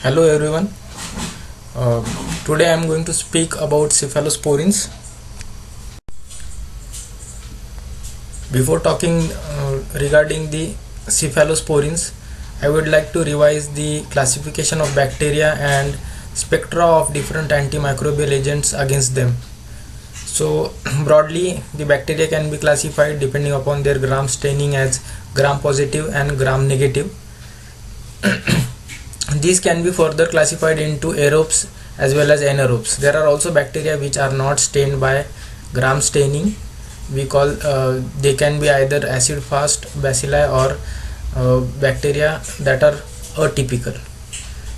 Hello everyone. Uh, Today I am going to speak about cephalosporins. Before talking regarding the cephalosporins, I would like to revise the classification of bacteria and spectra of different antimicrobial agents against them. So broadly, the bacteria can be classified depending upon their gram staining as gram positive and gram negative. These can be further classified into aerobes as well as anaerobes. There are also bacteria which are not stained by gram staining. They can be either acid fast bacilli or bacteria that are atypical.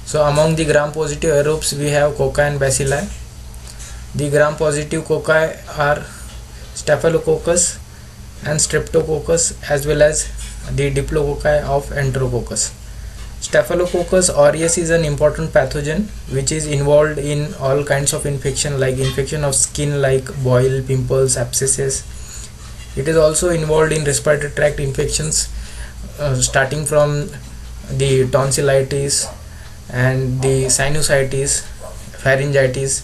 So among the gram positive aerobes we have cocci and bacilli. The gram positive cocci are staphylococcus and streptococcus as well as the diplococci of enterococcus. Staphylococcus aureus is an important pathogen which is involved in all kinds of infection like infection of skin like boil, pimples, abscesses. It is also involved in respiratory tract infections starting from the tonsillitis and the sinusitis, pharyngitis,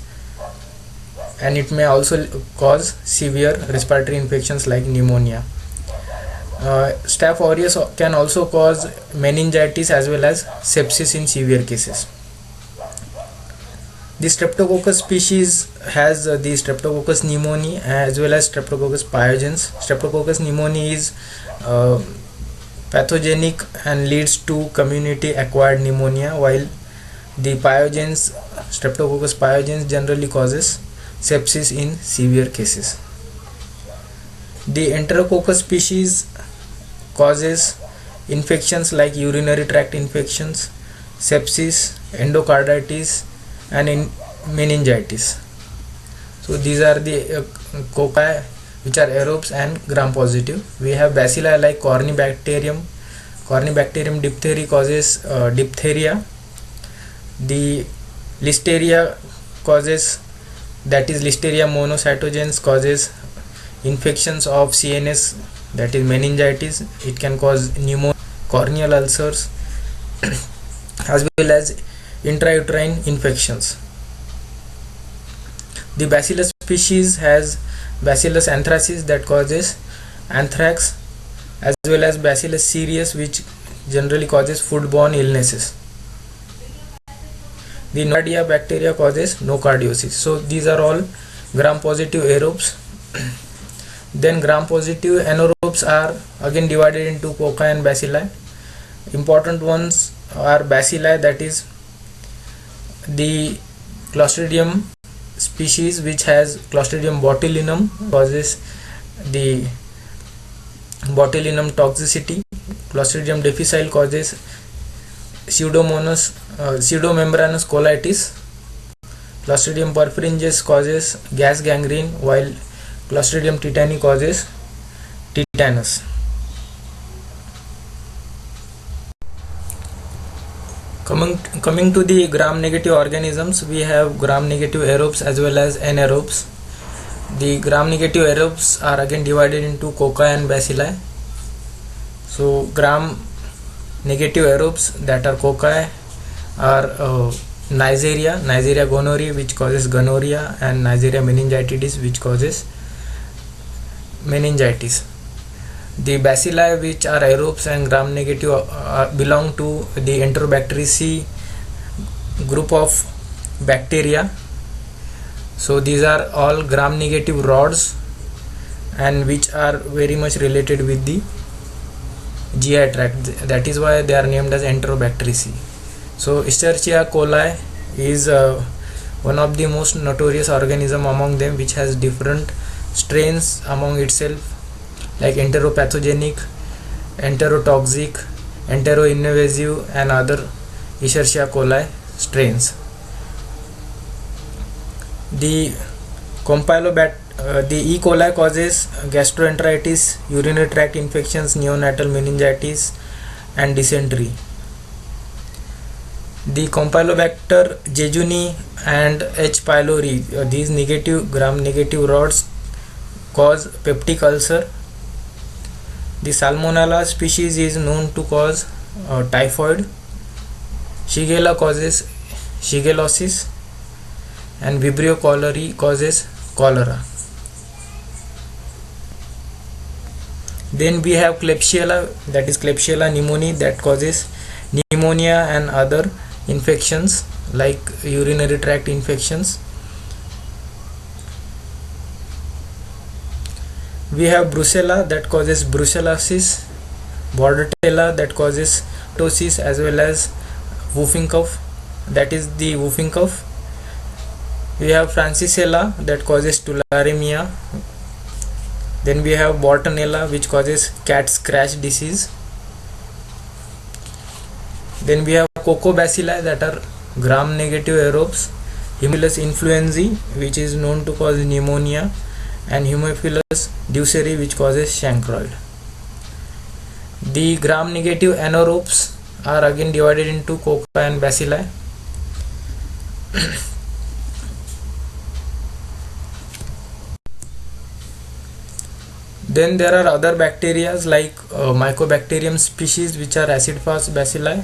and it may also cause severe respiratory infections like pneumonia. Staph aureus can also cause meningitis as well as sepsis in severe cases. The streptococcus species has the streptococcus pneumoniae as well as streptococcus pyogenes. Streptococcus pneumoniae is pathogenic and leads to community acquired pneumonia, while the pyogenes, streptococcus pyogenes, generally causes sepsis in severe cases. The enterococcus species causes infections like urinary tract infections, sepsis, endocarditis, and meningitis. So these are the cocci which are aerobes and gram positive. We have bacilli like Corynebacterium. Corynebacterium diphtheria causes diphtheria. The Listeria causes, that is Listeria monocytogenes, causes infections of CNS, that is meningitis. It can cause pneumonia, corneal ulcers as well as intrauterine infections. The Bacillus species has Bacillus anthracis that causes anthrax as well as Bacillus cereus which generally causes foodborne illnesses. The Nocardia bacteria causes nocardiosis. So these are all gram positive aerobes. Then gram positive anaerobes are again divided into cocci and bacilli. Important ones are bacilli, that is the Clostridium species which has Clostridium botulinum, causes the botulinum toxicity. Clostridium difficile causes pseudomembranous colitis. Clostridium perfringens causes gas gangrene, while Clostridium tetani causes tetanus. Coming to the gram negative organisms, we have gram negative aerobes as well as anaerobes. The gram negative aerobes are again divided into cocci and bacilli. So gram negative aerobes that are cocci are Neisseria gonorrhoeae which causes gonorrhea, and Neisseria meningitidis which causes meningitis. The bacilli which are aerobes and gram negative belong to the Enterobacteriaceae group of bacteria. So these are all gram negative rods and which are very much related with the GI tract. That is why they are named as Enterobacteriaceae. So Escherichia coli is one of the most notorious organism among them, which has different strains among itself like enteropathogenic, enterotoxic, enteroinvasive and other Escherichia coli strains. The E. coli causes gastroenteritis, urinary tract infections, neonatal meningitis and dysentery. The Campylobacter jejuni and H. pylori, these gram negative rods cause peptic ulcer. The Salmonella species is known to cause typhoid. Shigella causes shigellosis, and Vibrio cholerae causes cholera. Then we have Klebsiella, that is Klebsiella pneumoniae, that causes pneumonia and other infections like urinary tract infections. We have Brucella, that causes brucellosis, Bordetella, that causes ptosis, as well as whooping cough, that is the whooping cough. We have Francisella, that causes tularemia. Then we have Bartonella, which causes cat scratch disease. Then we have Coccobacilli, that are gram-negative aerobes, Haemophilus influenzae, which is known to cause pneumonia, and Haemophilus duceri, which causes chancroid. The gram-negative anaerobes are again divided into Cocci and Bacilli. Then there are other bacteria like Mycobacterium species, which are acid-fast bacilli,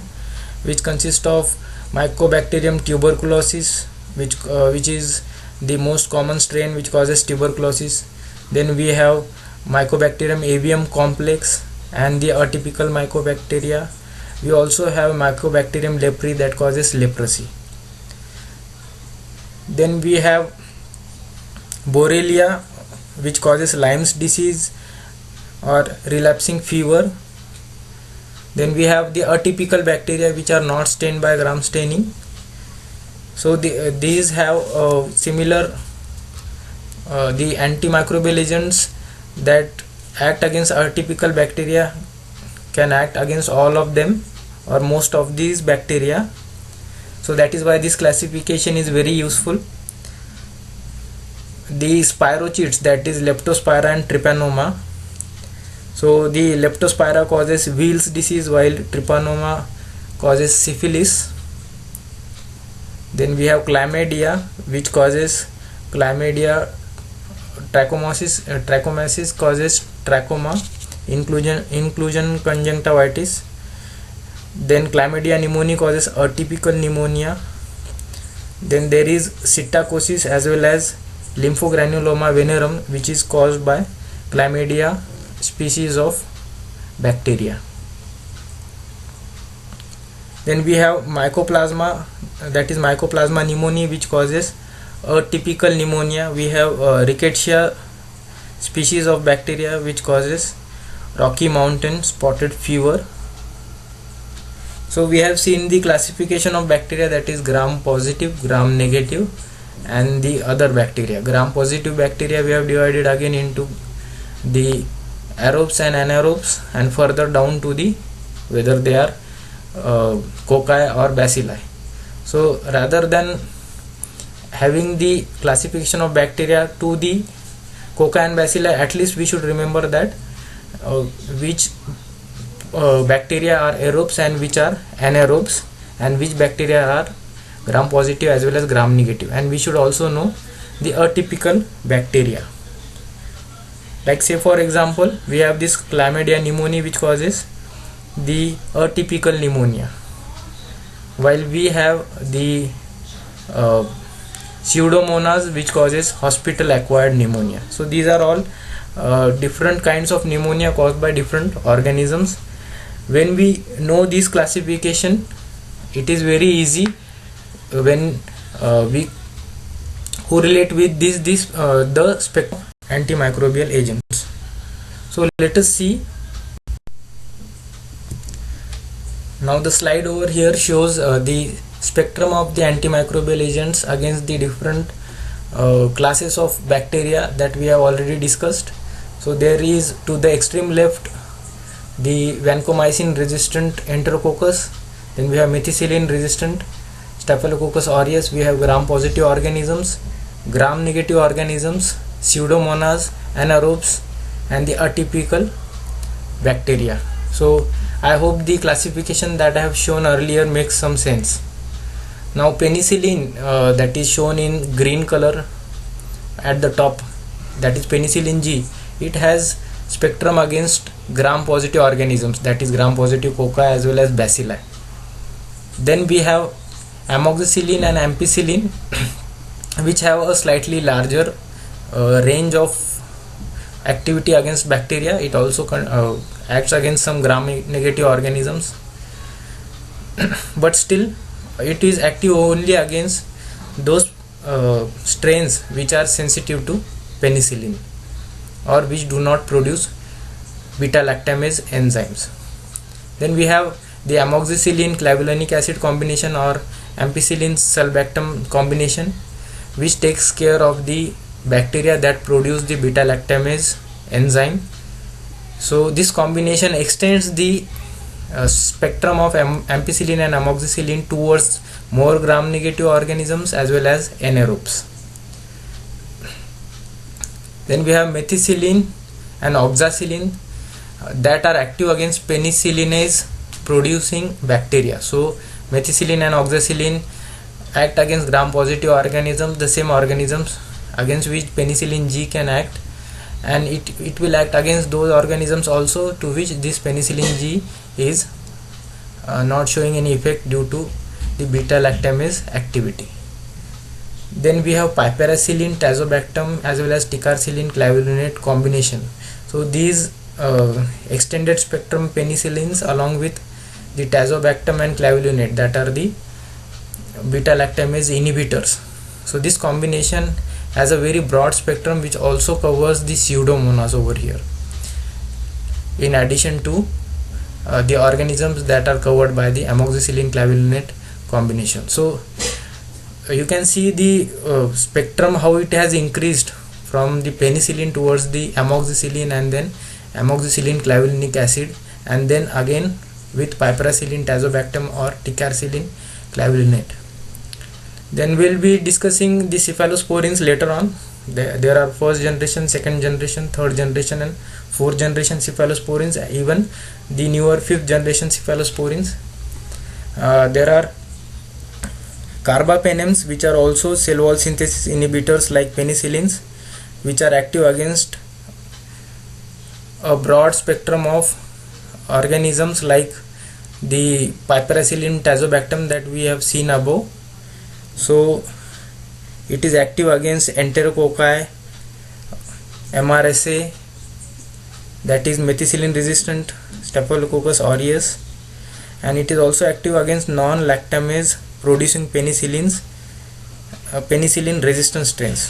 which consist of Mycobacterium tuberculosis, which is the most common strain which causes tuberculosis. Then we have Mycobacterium avium complex and the atypical mycobacteria. We also have Mycobacterium leprae, that causes leprosy. Then we have Borrelia, which causes Lyme's disease or relapsing fever. Then we have the atypical bacteria, which are not stained by gram staining. So these have similar the antimicrobial agents that act against atypical bacteria can act against all of them or most of these bacteria. So that is why this classification is very useful. The spirochetes, that is Leptospira and Trypanosoma. So the Leptospira causes Weil's disease, while Trypanosoma causes syphilis. Then we have Chlamydia, which causes Chlamydia trachomatis causes trachoma, inclusion conjunctivitis. Then Chlamydia pneumoniae causes atypical pneumonia. Then there is psittacosis as well as lymphogranuloma venerum, which is caused by Chlamydia species of bacteria. Then we have Mycoplasma, that is Mycoplasma pneumoniae, which causes atypical pneumonia. We have Rickettsia species of bacteria, which causes Rocky Mountain spotted fever. So we have seen the classification of bacteria, that is gram positive, gram negative, and the other bacteria. Gram positive bacteria we have divided again into the aerobes and anaerobes, and further down to the whether they are cocci or bacilli. So rather than having the classification of bacteria to the cocci and bacilli, at least we should remember that which bacteria are aerobes and which are anaerobes, and which bacteria are gram positive as well as gram negative. And we should also know the atypical bacteria. Like say for example, we have this Chlamydia pneumoniae, which causes the atypical pneumonia, while we have the Pseudomonas, which causes hospital acquired pneumonia. So these are all different kinds of pneumonia caused by different organisms. When we know this classification, it is very easy when we correlate with the spectrum of antimicrobial agents. So let us see. Now the slide over here shows the spectrum of the antimicrobial agents against the different classes of bacteria that we have already discussed. So there is, to the extreme left, the vancomycin resistant Enterococcus. Then we have methicillin resistant Staphylococcus aureus. We have gram positive organisms, gram negative organisms, Pseudomonas, anaerobes, and the atypical bacteria. So I hope the classification that I have shown earlier makes some sense. Now penicillin, that is shown in green color at the top, that is penicillin G. It has spectrum against gram positive organisms, that is gram positive cocci as well as bacilli. Then we have amoxicillin and ampicillin which have a slightly larger range of activity against bacteria. It also acts against some gram-negative organisms but still it is active only against those strains which are sensitive to penicillin or which do not produce beta lactamase enzymes. Then we have the amoxicillin clavulanic acid combination or ampicillin sulbactam combination, which takes care of the bacteria that produce the beta lactamase enzyme. So this combination extends the spectrum of ampicillin and amoxicillin towards more gram-negative organisms as well as anaerobes. Then we have methicillin and oxacillin that are active against penicillinase producing bacteria. So methicillin and oxacillin act against gram-positive organisms, the same organisms against which penicillin G can act, and it will act against those organisms also to which this penicillin G is not showing any effect due to the beta lactamase activity. Then we have piperacillin, tazobactam as well as ticarcillin clavulinate combination. So these extended spectrum penicillins along with the tazobactam and clavulinate, that are the beta lactamase inhibitors. So this combination has a very broad spectrum which also covers the pseudomonas over here, in addition to the organisms that are covered by the amoxicillin clavulinate combination. So you can see the spectrum, how it has increased from the penicillin towards the amoxicillin and then amoxicillin clavulanic acid, and then again with piperacillin, tazobactam or ticarcillin clavulinate. Then we'll be discussing the cephalosporins later on. There are first generation, second generation, third generation and fourth generation cephalosporins, even the newer fifth generation cephalosporins. There are carbapenems, which are also cell wall synthesis inhibitors like penicillins, which are active against a broad spectrum of organisms like the piperacillin, tazobactam that we have seen above. So it is active against enterococci, MRSA, that is methicillin resistant Staphylococcus aureus, and it is also active against non-lactamase producing penicillin resistant strains.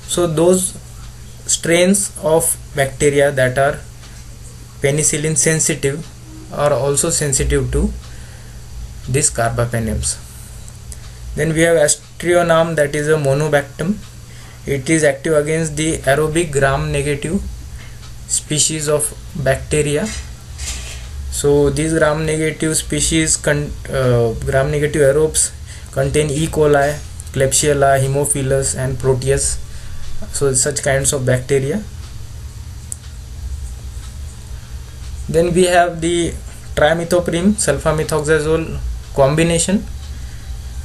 So those strains of bacteria that are penicillin sensitive are also sensitive to these carbapenems. Then we have Astrionam, that is a monobactam. It is active against the aerobic gram-negative species of bacteria. So these gram-negative species, gram-negative aerobes contain E. coli, Klebsiella, Haemophilus and Proteus. So such kinds of bacteria. Then we have the trimethoprim sulfamethoxazole combination,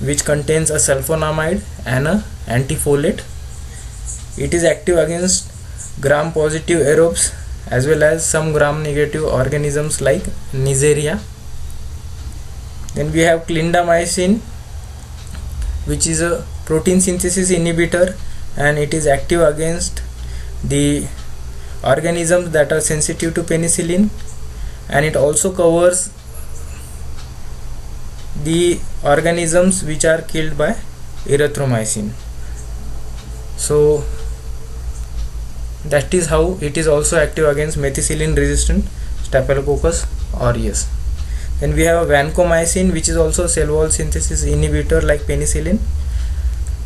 which contains a sulfonamide and a antifolate. It is active against gram-positive aerobes as well as some gram-negative organisms like Neisseria. Then we have clindamycin, which is a protein synthesis inhibitor, and it is active against the organisms that are sensitive to penicillin, and it also covers the organisms which are killed by erythromycin. So that is how it is also active against methicillin resistant Staphylococcus aureus. Then we have vancomycin, which is also cell wall synthesis inhibitor like penicillin,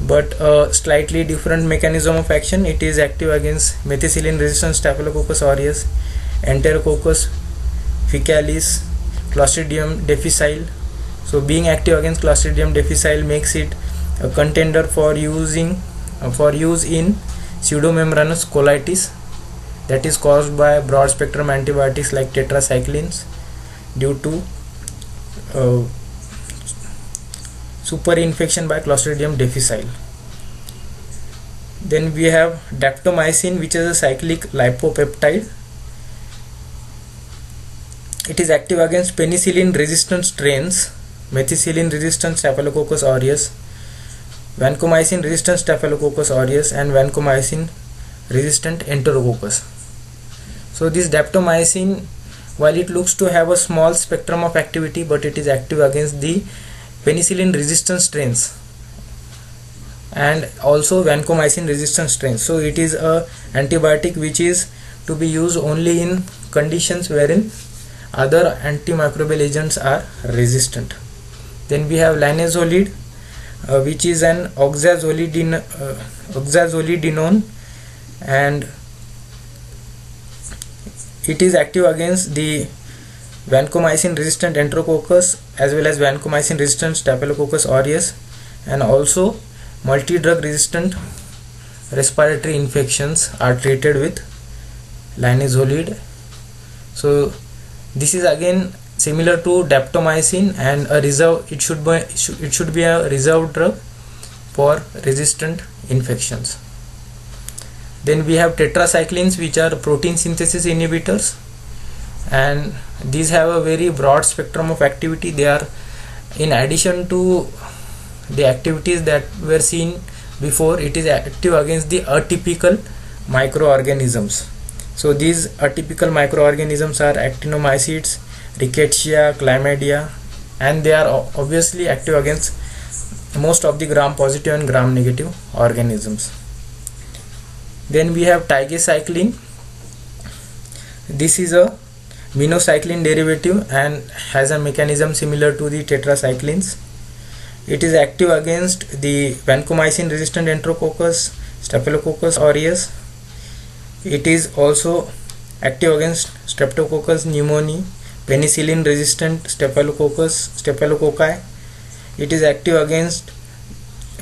but a slightly different mechanism of action. It is active against methicillin resistant Staphylococcus aureus, Enterococcus faecalis, Clostridium difficile. So being active against Clostridium difficile makes it a contender for use in pseudomembranous colitis that is caused by broad spectrum antibiotics like tetracyclines due to superinfection by Clostridium difficile. Then we have daptomycin, which is a cyclic lipopeptide. It is active against penicillin resistant strains methicillin resistant Staphylococcus aureus, vancomycin resistant Staphylococcus aureus, and vancomycin resistant Enterococcus. So this daptomycin, while it looks to have a small spectrum of activity, but it is active against the penicillin resistant strains and also vancomycin resistant strains. So it is a antibiotic which is to be used only in conditions wherein other antimicrobial agents are resistant. Then we have linezolid, which is an oxazolidinone, and it is active against the vancomycin resistant Enterococcus as well as vancomycin resistant Staphylococcus aureus, and also multi-drug resistant respiratory infections are treated with linezolid. So this is again similar to daptomycin, and a reserve, it should be a reserved drug for resistant infections. Then we have tetracyclines, which are protein synthesis inhibitors, and these have a very broad spectrum of activity. They are, in addition to the activities that were seen before, it is active against the atypical microorganisms. So these atypical microorganisms are actinomycetes, rickettsia, chlamydia, and they are obviously active against most of the gram positive and gram negative organisms. Then we have tigecycline. This is a minocycline derivative and has a mechanism similar to the tetracyclines. It is active against the vancomycin resistant Enterococcus, Staphylococcus aureus. It is also active against Streptococcus pneumoniae, penicillin resistant staphylococci. It is active against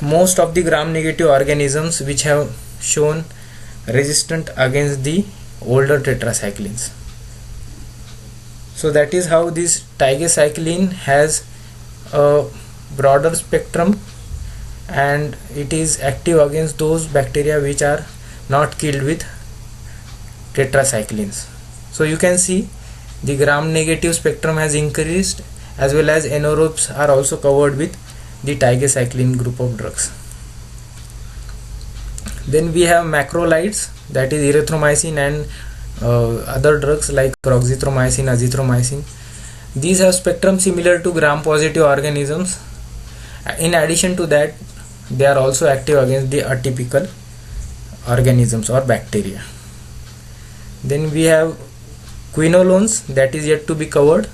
most of the gram negative organisms which have shown resistant against the older tetracyclines. So that is how this tigecycline has a broader spectrum, and it is active against those bacteria which are not killed with tetracyclines. So you can see the gram negative spectrum has increased, as well as anaerobes are also covered with the tigecycline group of drugs. Then we have macrolides, that is erythromycin and other drugs like roxithromycin, azithromycin. These have spectrum similar to gram positive organisms. In addition to that, they are also active against the atypical organisms or bacteria. Then we have quinolones, that is yet to be covered.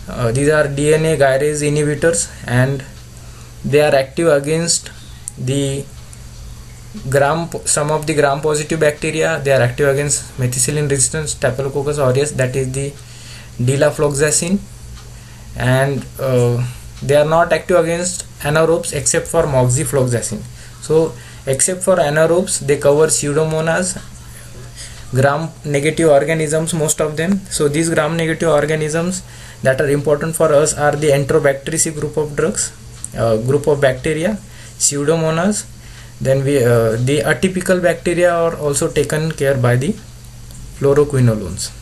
These are DNA gyrase inhibitors, and they are active against the some of the gram positive bacteria. They are active against methicillin resistant Staphylococcus aureus, that is the dilafloxacin, and they are not active against anaerobes except for moxifloxacin. So except for anaerobes, they cover pseudomonas, gram negative organisms, most of them. So these gram negative organisms that are important for us are the Enterobacteriaceae group of drugs, group of bacteria, pseudomonas. Then the atypical bacteria are also taken care by the fluoroquinolones.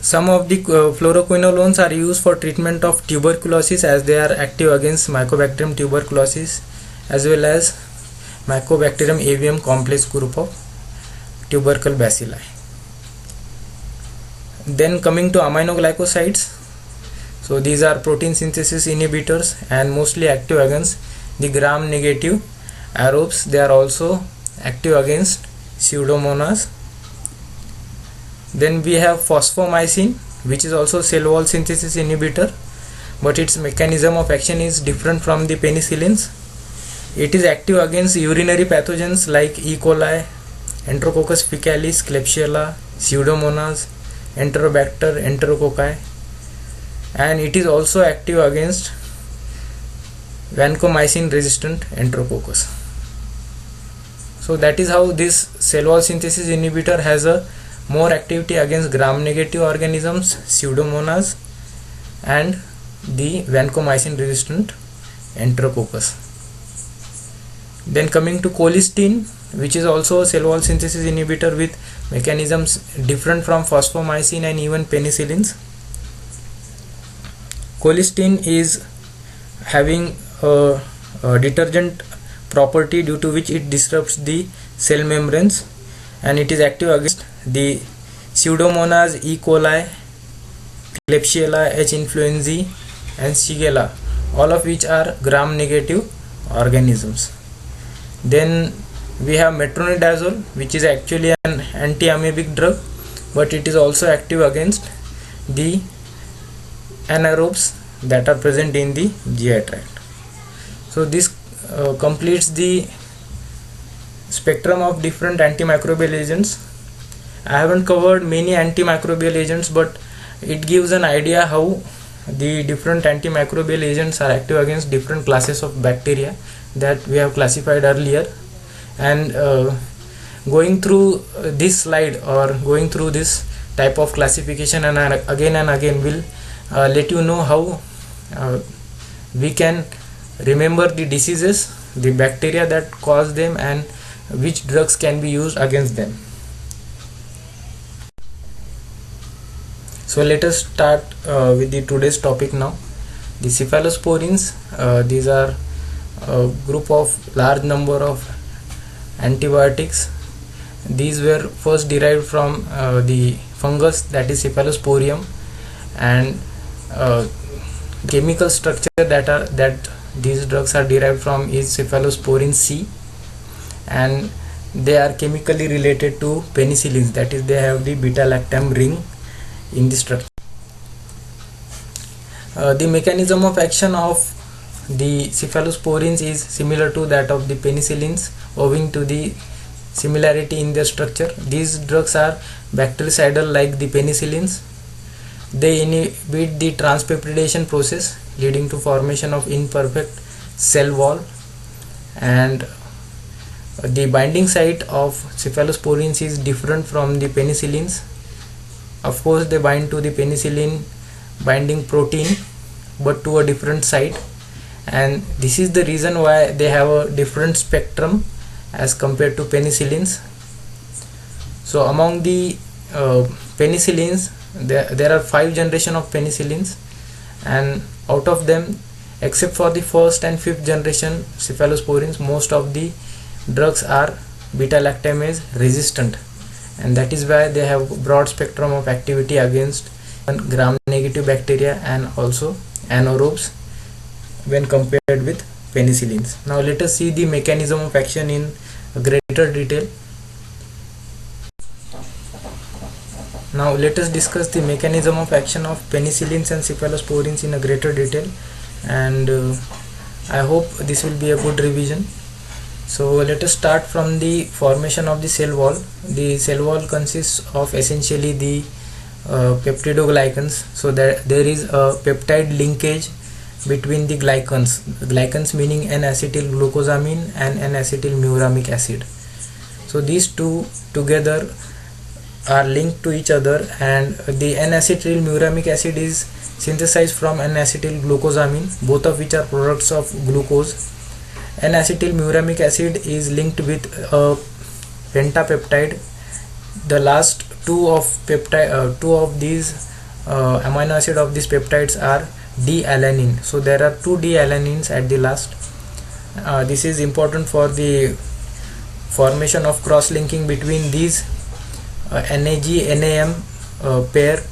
Some of the fluoroquinolones are used for treatment of tuberculosis, as they are active against Mycobacterium tuberculosis as well as Mycobacterium avium complex group of tubercle bacilli. Then coming to aminoglycosides, so these are protein synthesis inhibitors and mostly active against the gram negative aerobes. They are also active against pseudomonas. Then we have phosphomycin, which is also cell wall synthesis inhibitor, but its mechanism of action is different from the penicillins. It is active against urinary pathogens like E. coli, Enterococcus faecalis, Klebsiella, Pseudomonas, Enterobacter, Enterococci, and it is also active against vancomycin resistant Enterococcus. So that is how this cell wall synthesis inhibitor has a more activity against gram negative organisms, Pseudomonas, and the vancomycin resistant Enterococcus. Then coming to colistin, which is also a cell wall synthesis inhibitor with mechanisms different from phosphomycin and even penicillins. Colistin is having a detergent property due to which it disrupts the cell membranes, and it is active against the Pseudomonas E. coli, Klebsiella, H. influenzae, and Shigella, all of which are gram-negative organisms. Then we have metronidazole, which is actually an anti-amoebic drug, but it is also active against the anaerobes that are present in the GI tract. So this completes the spectrum of different antimicrobial agents. I haven't covered many antimicrobial agents, but it gives an idea how the different antimicrobial agents are active against different classes of bacteria that we have classified earlier. And going through this slide or going through this type of classification and again will let you know how we can remember the diseases, the bacteria that cause them, and which drugs can be used against them. So let us start with the today's topic now. The cephalosporins, these are a group of large number of antibiotics. These were first derived from the fungus, that is Cephalosporium, and chemical structure that these drugs are derived from is cephalosporin C, and they are chemically related to penicillins, that is they have the beta-lactam ring in the structure. The mechanism of action of the cephalosporins is similar to that of the penicillins, owing to the similarity in their structure. These drugs are bactericidal like the penicillins. They inhibit the transpeptidation process, leading to formation of imperfect cell wall, and the binding site of cephalosporins is different from the penicillins. Of course, they bind to the penicillin binding protein, but to a different site, and this is the reason why they have a different spectrum as compared to penicillins. So among the penicillins, there are 5 generations of penicillins, and out of them, except for the first and 5th generation cephalosporins, most of the drugs are beta-lactamase resistant, and that is why they have broad spectrum of activity against gram-negative bacteria and also anaerobes when compared with penicillins. Now let us see the mechanism of action in greater detail. Now let us discuss the mechanism of action of penicillins and cephalosporins in a greater detail, and I hope this will be a good revision. So let us start from the formation of the cell wall. The cell wall consists of essentially the peptidoglycans, so that there is a peptide linkage between the glycans meaning N-acetyl-glucosamine and N-acetylmuramic acid. So these two together are linked to each other, and the N-acetylmuramic acid is synthesized from N-acetylglucosamine, both of which are products of glucose. N-acetylmuramic acid is linked with a pentapeptide. The last two of these amino acid of these peptides are D-alanine. So there are 2 D-alanines at the last. This is important for the formation of cross-linking between these NAG-NAM pair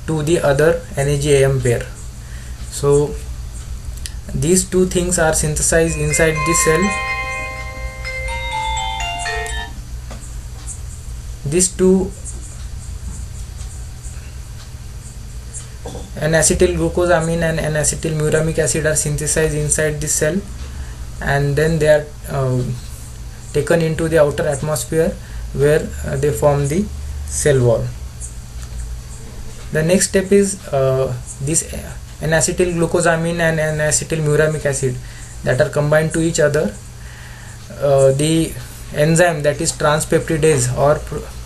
to the other NAG-AM pair. So these two things are synthesized inside the cell. These two N-acetylglucosamine and N-acetylmuramic acid are synthesized inside the cell, and then they are taken into the outer atmosphere where they form the cell wall. The next step is this N-acetylglucosamine and N-acetylmuramic acid that are combined to each other. The enzyme, that is transpeptidase or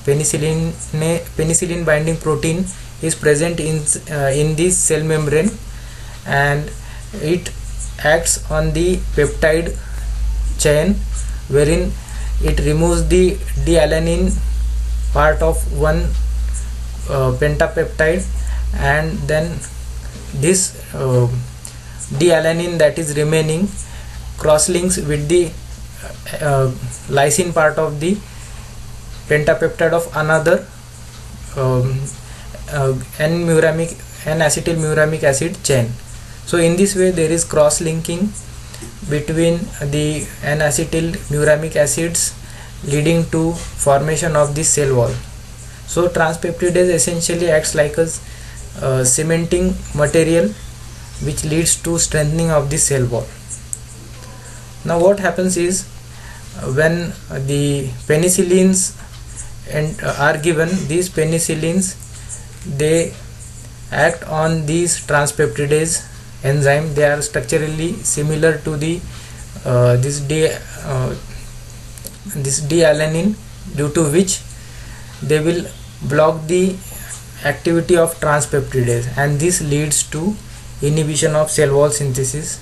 penicillin binding protein, is present in this cell membrane, and it acts on the peptide chain, wherein it removes the D-alanine part of one pentapeptide and then this D-alanine that is remaining cross-links with the lysine part of the pentapeptide of another N-acetyl-muramic acid chain. So in this way there is cross-linking between the N-acetyl-muramic acids leading to formation of the cell wall. So transpeptidase essentially acts like a cementing material which leads to strengthening of the cell wall. Now what happens is, when the penicillins are given, these penicillins, they act on these transpeptidase enzyme. They are structurally similar to the this D-alanine, due to which they will block the activity of transpeptidase, and this leads to inhibition of cell wall synthesis.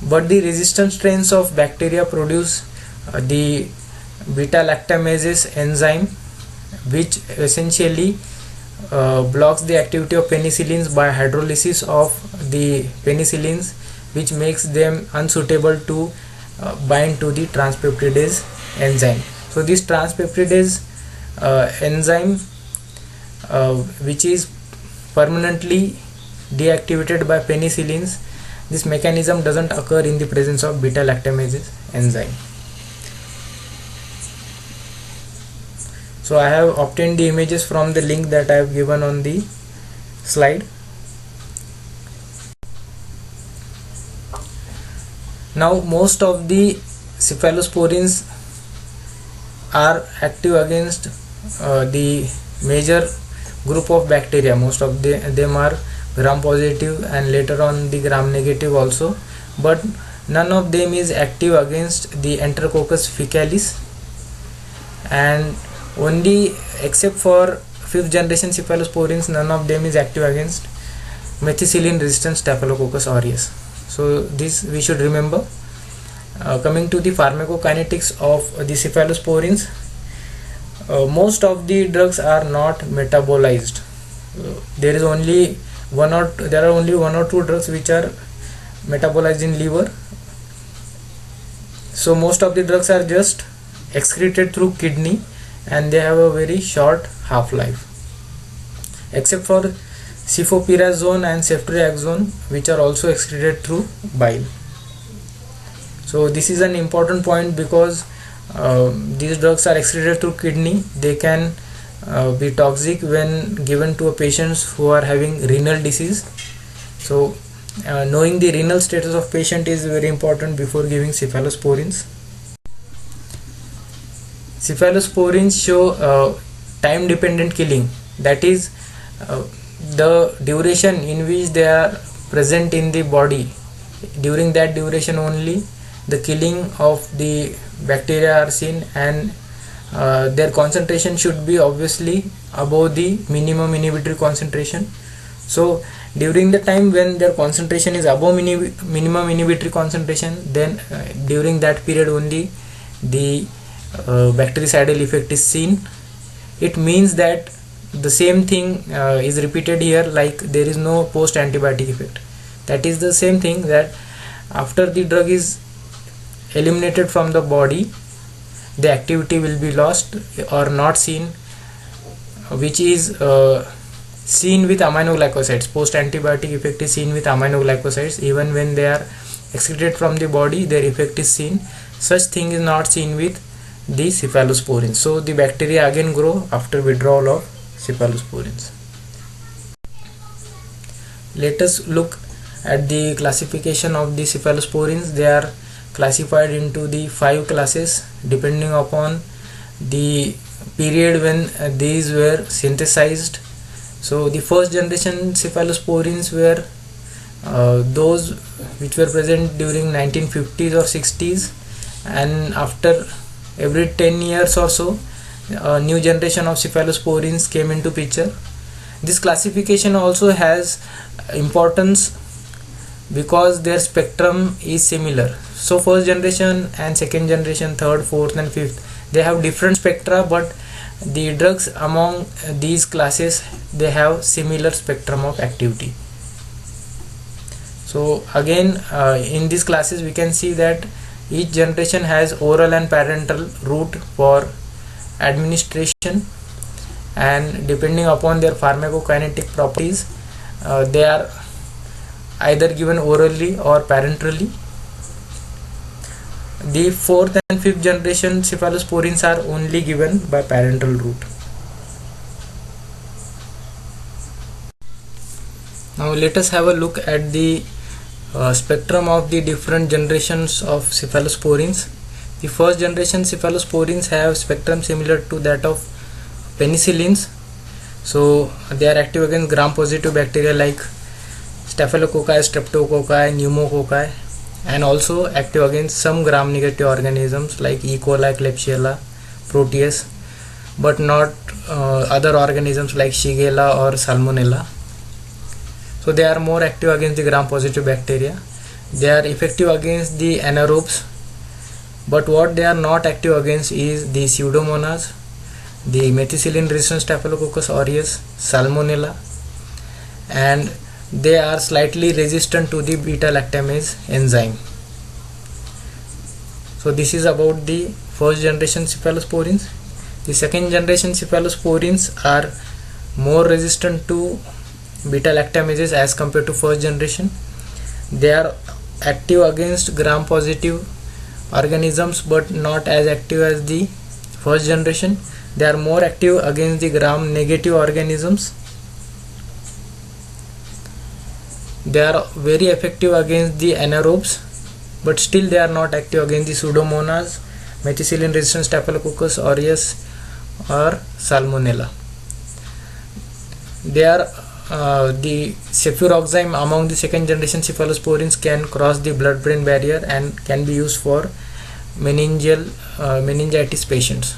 But the resistant strains of bacteria produce the beta-lactamase enzyme, which essentially blocks the activity of penicillins by hydrolysis of the penicillins, which makes them unsuitable to bind to the transpeptidase enzyme. So this transpeptidase enzyme, which is permanently deactivated by penicillins, this mechanism doesn't occur in the presence of beta-lactamase enzyme. So I have obtained the images from the link that I have given on the slide. Now most of the cephalosporins are active against the major group of bacteria. Most of them are gram positive and later on the gram negative also, but none of them is active against the Enterococcus faecalis, and only except for 5th generation cephalosporins, none of them is active against methicillin resistant Staphylococcus aureus. So this we should remember. Coming to the pharmacokinetics of the cephalosporins, most of the drugs are not metabolized. There are only one or two drugs which are metabolized in liver. So most of the drugs are just excreted through kidney, and they have a very short half-life, except for cefoperazone and ceftriaxone, which are also excreted through bile. So this is an important point, because these drugs are excreted through kidney. They can be toxic when given to a patients who are having renal disease. So knowing the renal status of patient is very important before giving cephalosporins. Cephalosporins show time dependent killing, that is the duration in which they are present in the body. During that duration only the killing of the bacteria are seen, and their concentration should be obviously above the minimum inhibitory concentration. So during the time when their concentration is above minimum inhibitory concentration, then during that period only the bactericidal effect is seen. It means that the same thing is repeated here, like there is no post antibiotic effect. That is the same thing, that after the drug is eliminated from the body, the activity will be lost or not seen, which is seen with aminoglycosides. Post antibiotic effect is seen with aminoglycosides. Even when they are excreted from the body, their effect is seen. Such thing is not seen with the cephalosporins. So the bacteria again grow after withdrawal of cephalosporins. Let us look at the classification of the cephalosporins. They are classified into the 5 classes depending upon the period when these were synthesized. So the first generation cephalosporins were those which were present during 1950s or 60s, and after every 10 years or so a new generation of cephalosporins came into picture. This classification also has importance because their spectrum is similar. So first generation and second generation, third, fourth and fifth, they have different spectra, but The drugs among these classes, they have similar spectrum of activity. So again, in these classes we can see that each generation has oral and parental route for administration, and depending upon their pharmacokinetic properties, they are either given orally or parenterally. The fourth and fifth generation cephalosporins are only given by parental route. Now let us have a look at the spectrum of the different generations of cephalosporins. The first generation cephalosporins have spectrum similar to that of penicillins. So they are active against gram-positive bacteria like Staphylococci, Streptococci, Pneumococci, and also active against some gram-negative organisms like E. coli, Klebsiella, Proteus, but not other organisms like Shigella or Salmonella. So they are more active against the gram-positive bacteria. They are effective against the anaerobes, but what they are not active against is the Pseudomonas, the methicillin-resistant Staphylococcus aureus, Salmonella, and they are slightly resistant to the beta-lactamase enzyme. So this is about the first generation cephalosporins. The second generation cephalosporins are more resistant to beta-lactamases as compared to first generation. They are active against gram-positive organisms but not as active as the first generation. They are more active against the gram-negative organisms. They are very effective against the anaerobes, but still they are not active against the Pseudomonas, methicillin-resistant Staphylococcus aureus or Salmonella. They are the cefuroxime among the second generation cephalosporins can cross the blood-brain barrier and can be used for meningitis patients.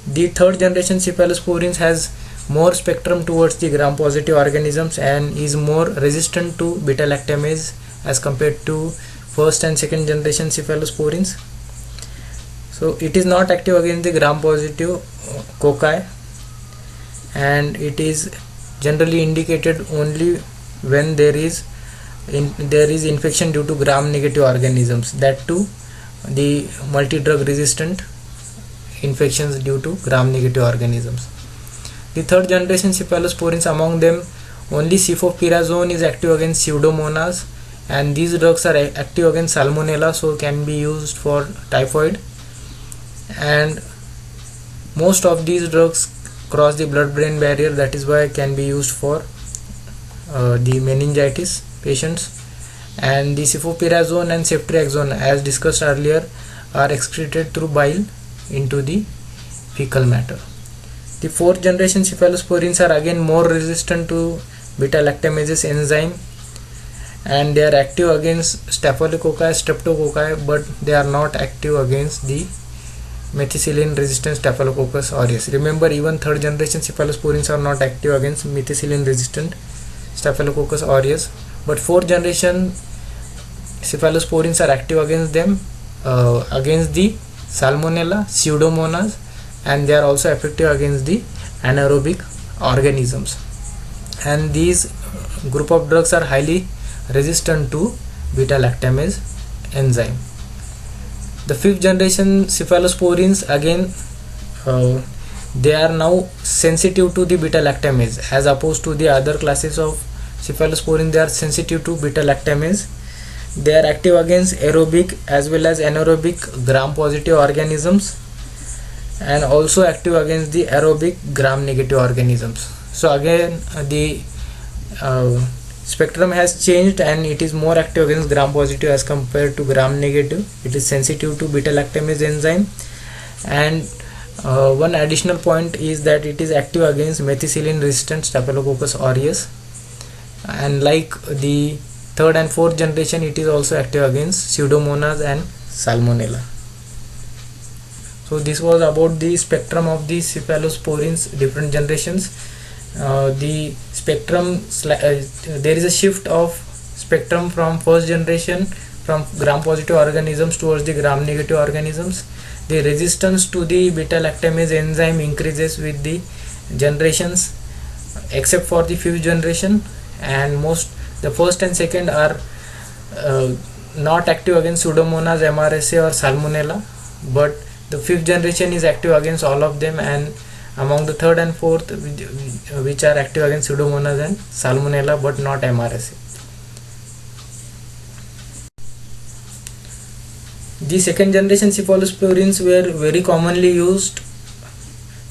The third generation cephalosporins has more spectrum towards the gram-positive organisms and is more resistant to beta-lactamase as compared to first and second generation cephalosporins. So it is not active against the gram-positive cocci, and it is generally indicated only when there is infection due to gram-negative organisms, that too the multi-drug resistant infections due to gram-negative organisms. The third generation cephalosporins, among them only cefoperazone is active against Pseudomonas, and these drugs are active against Salmonella, so can be used for typhoid, and most of these drugs cross the blood-brain barrier, that is why can be used for the meningitis patients. And the cefoperazone and ceftriaxone, as discussed earlier, are excreted through bile into the fecal matter. The fourth generation cephalosporins are again more resistant to beta-lactamases enzyme, and they are active against Staphylococci, Streptococci, but they are not active against the methicillin-resistant Staphylococcus aureus. Remember, even third generation cephalosporins are not active against methicillin-resistant Staphylococcus aureus, but fourth generation cephalosporins are active against them, against the Salmonella, Pseudomonas, and they are also effective against the anaerobic organisms. And these group of drugs are highly resistant to beta-lactamase enzyme. The fifth generation cephalosporins, again they are now sensitive to the beta-lactamase, as opposed to the other classes of cephalosporin. They are sensitive to beta-lactamase. They are active against aerobic as well as anaerobic gram-positive organisms, and also active against the aerobic gram-negative organisms. So again the spectrum has changed, and it is more active against gram-positive as compared to gram-negative. It is sensitive to beta-lactamase enzyme, and one additional point is that it is active against methicillin-resistant Staphylococcus aureus, and like the third and fourth generation, it is also active against Pseudomonas and Salmonella. So this was about the spectrum of the cephalosporins different generations. The spectrum, there is a shift of spectrum from first generation from gram positive organisms towards the gram negative organisms. The resistance to the beta lactamase enzyme increases with the generations except for the fifth generation, and the first and second are not active against Pseudomonas, MRSA or Salmonella, but the fifth generation is active against all of them, and among the third and fourth which are active against Pseudomonas and Salmonella but not MRSA. The second generation cephalosporins were very commonly used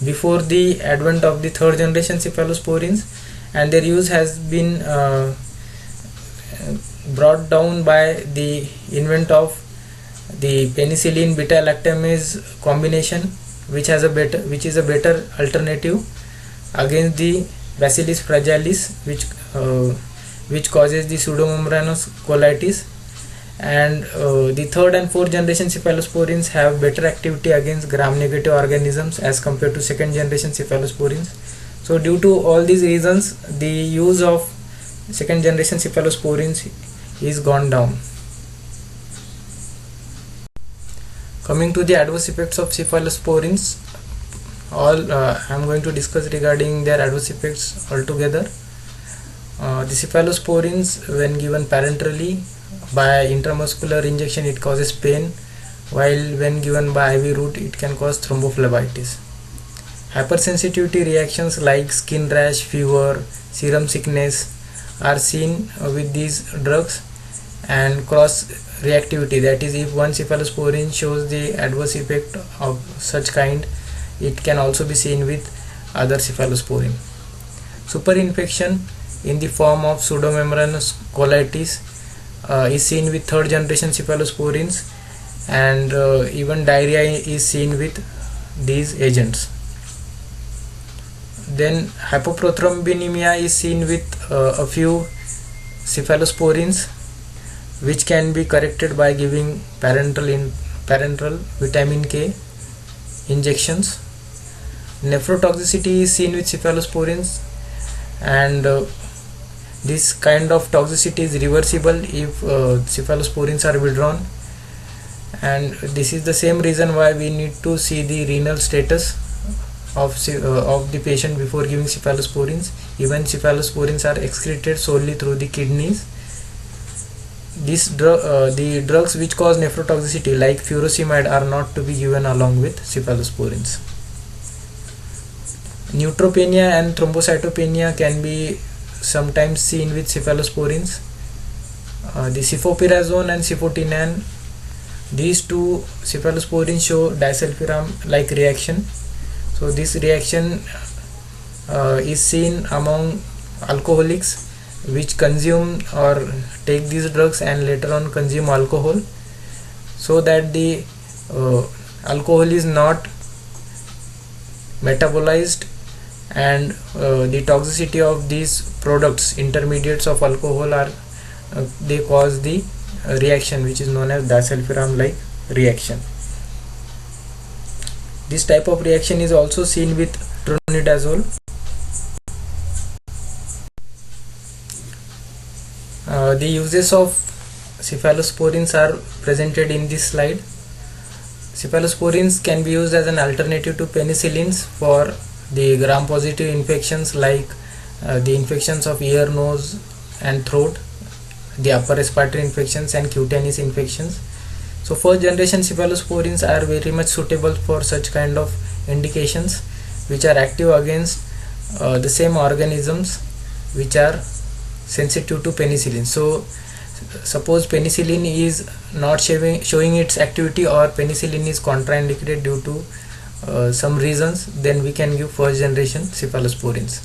before the advent of the third generation cephalosporins, and their use has been brought down by the invent of the penicillin beta lactamase combination, which is a better alternative against the Bacillus fragilis, which causes the pseudomembranous colitis. And the third and fourth generation cephalosporins have better activity against gram-negative organisms as compared to second generation cephalosporins. So due to all these reasons, the use of second generation cephalosporins is gone down. Coming to the adverse effects of cephalosporins, I am going to discuss regarding their adverse effects altogether. The cephalosporins, when given parenterally by intramuscular injection, it causes pain, while when given by IV route it can cause thrombophlebitis. Hypersensitivity reactions like skin rash, fever, serum sickness are seen with these drugs, and cross reactivity, that is, if one cephalosporin shows the adverse effect of such kind, it can also be seen with other cephalosporin. Superinfection in the form of pseudomembranous colitis is seen with third generation cephalosporins, and even diarrhea is seen with these agents. Then hypoprothrombinemia is seen with a few cephalosporins, which can be corrected by giving parenteral vitamin K injections. Nephrotoxicity is seen with cephalosporins, and this kind of toxicity is reversible if cephalosporins are withdrawn, and this is the same reason why we need to see the renal status of the patient before giving cephalosporins. Even cephalosporins are excreted solely through the kidneys. The drugs which cause nephrotoxicity like furosemide are not to be given along with cephalosporins. Neutropenia and thrombocytopenia can be sometimes seen with cephalosporins. The cefoperazone and cefotecan, these two cephalosporins show disulfiram like reaction. So this reaction is seen among alcoholics which consume or take these drugs and later on consume alcohol, so that the alcohol is not metabolized, and the toxicity of these products, intermediates of alcohol, are they cause the reaction which is known as disulfiram like reaction. This type of reaction is also seen with tronidazole. The uses of cephalosporins are presented in this slide. Cephalosporins can be used as an alternative to penicillins for the gram-positive infections like the infections of ear, nose and throat, the upper respiratory infections and cutaneous infections. So first generation cephalosporins are very much suitable for such kind of indications, which are active against the same organisms which are sensitive to penicillin. So suppose penicillin is not showing its activity, or penicillin is contraindicated due to some reasons, then we can give first generation cephalosporins.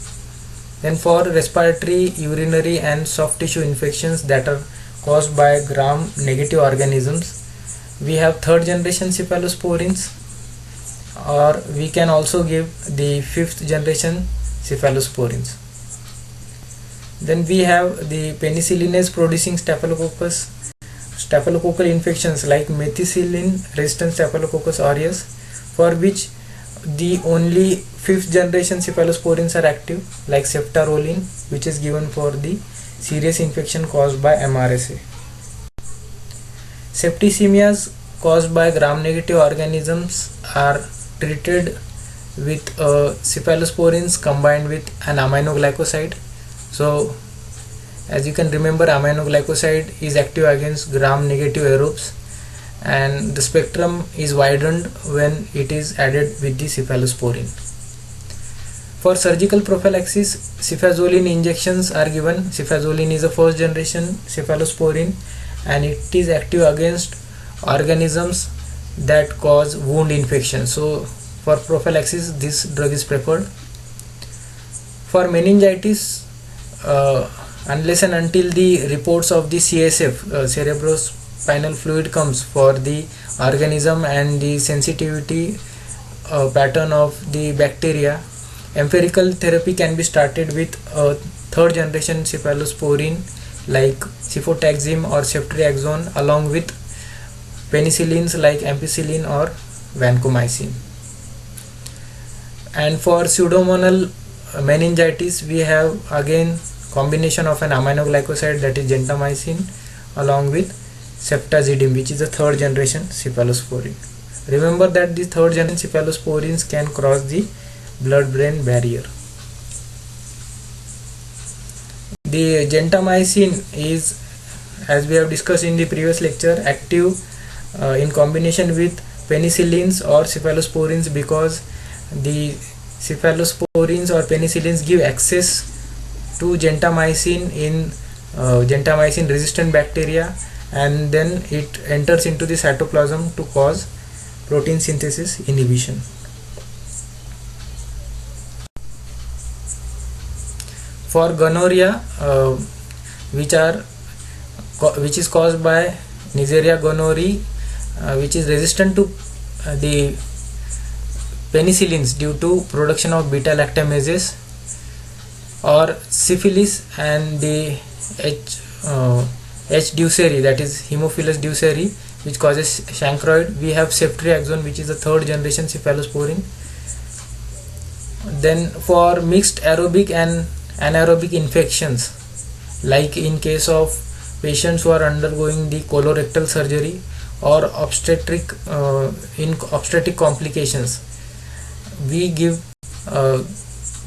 Then for respiratory, urinary and soft tissue infections that are caused by gram negative organisms, we have third generation cephalosporins, or we can also give the fifth generation cephalosporins. Then we have the penicillinase producing staphylococcal infections like methicillin resistant Staphylococcus aureus, for which the only fifth generation cephalosporins are active, like ceftaroline, which is given for the serious infection caused by MRSA. Septicemias caused by gram-negative organisms are treated with cephalosporins combined with an aminoglycoside. So as you can remember, aminoglycoside is active against gram-negative aerobes, and the spectrum is widened when it is added with the cephalosporin. For surgical prophylaxis, cefazolin injections are given. Cefazolin is a first generation cephalosporin, and it is active against organisms that cause wound infection. So for prophylaxis, this drug is preferred. For meningitis, unless and until the reports of the CSF, cerebrospinal fluid, comes for the organism and the sensitivity pattern of the bacteria, empirical therapy can be started with a third generation cephalosporin like cefotaxime or ceftriaxone, along with penicillins like ampicillin or vancomycin. And for pseudomonal meningitis, we have again combination of an aminoglycoside, that is gentamicin, along with ceftazidime, which is a third generation cephalosporin. Remember that the third generation cephalosporins can cross the blood-brain barrier. The gentamicin is, as we have discussed in the previous lecture, active in combination with penicillins or cephalosporins, because the cephalosporins or penicillins give access to gentamicin in gentamicin resistant bacteria, and then it enters into the cytoplasm to cause protein synthesis inhibition. For gonorrhea, which is caused by Neisseria gonorrhoeae, which is resistant to the penicillins due to production of beta lactamases, or syphilis and the H. Duceri, that is Haemophilus duceri, which causes chancroid, we have ceftriaxone, which is a third generation cephalosporin. Then for mixed aerobic and anaerobic infections, like in case of patients who are undergoing the colorectal surgery or obstetric complications, we give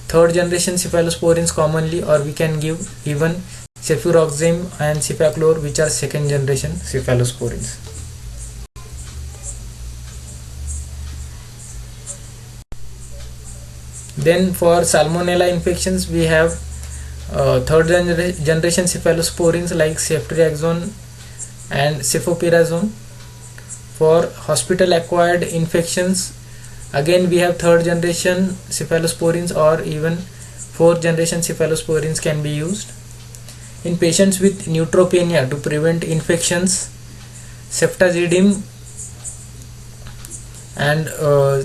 third generation cephalosporins commonly, or we can give even cefuroxime and cefaclor, which are second generation cephalosporins. Then for salmonella infections, we have third generation cephalosporins like ceftriaxone and cefoperazone. For hospital acquired infections, again we have third generation cephalosporins, or even fourth generation cephalosporins can be used. In patients with neutropenia, to prevent infections, ceftazidime and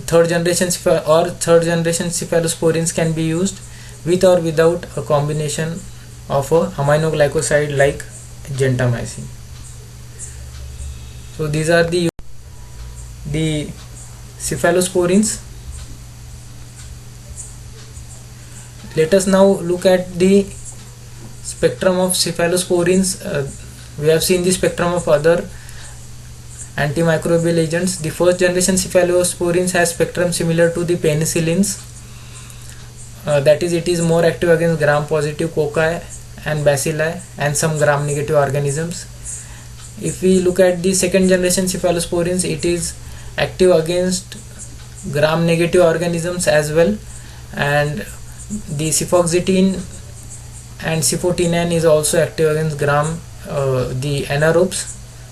third generation cephalosporins can be used, with or without a combination of a aminoglycoside like gentamicin. So these are the cephalosporins. Let us now look at the spectrum of cephalosporins. We have seen the spectrum of other antimicrobial agents. The first generation cephalosporins has spectrum similar to the penicillins, that is, it is more active against gram positive cocci and bacilli and some gram negative organisms. If we look at the second generation cephalosporins, it is active against gram negative organisms as well, and the cefoxetine and cefotenin is also active against the anaerobes.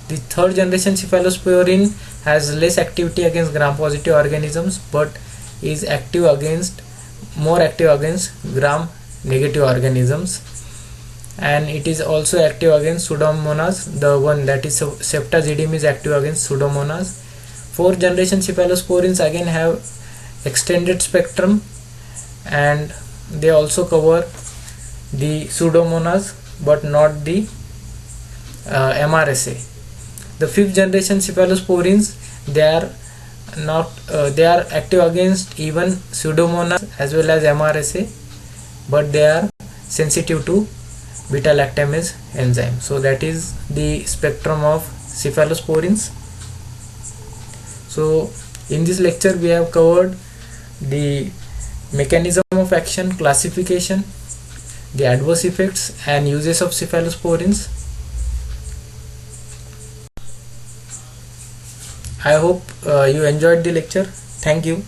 The third generation cephalosporin has less activity against gram positive organisms, but is more active against gram negative organisms, and it is also active against pseudomonas. The one that is ceftazidime is active against pseudomonas. Fourth generation cephalosporins again have extended spectrum, and they also cover the pseudomonas but not the MRSA. The fifth generation cephalosporins, they are active against even pseudomonas as well as MRSA, but they are sensitive to beta lactamase enzyme. So that is the spectrum of cephalosporins. So in this lecture we have covered the mechanism of action, classification, the adverse effects and uses of cephalosporins. I hope you enjoyed the lecture. Thank you.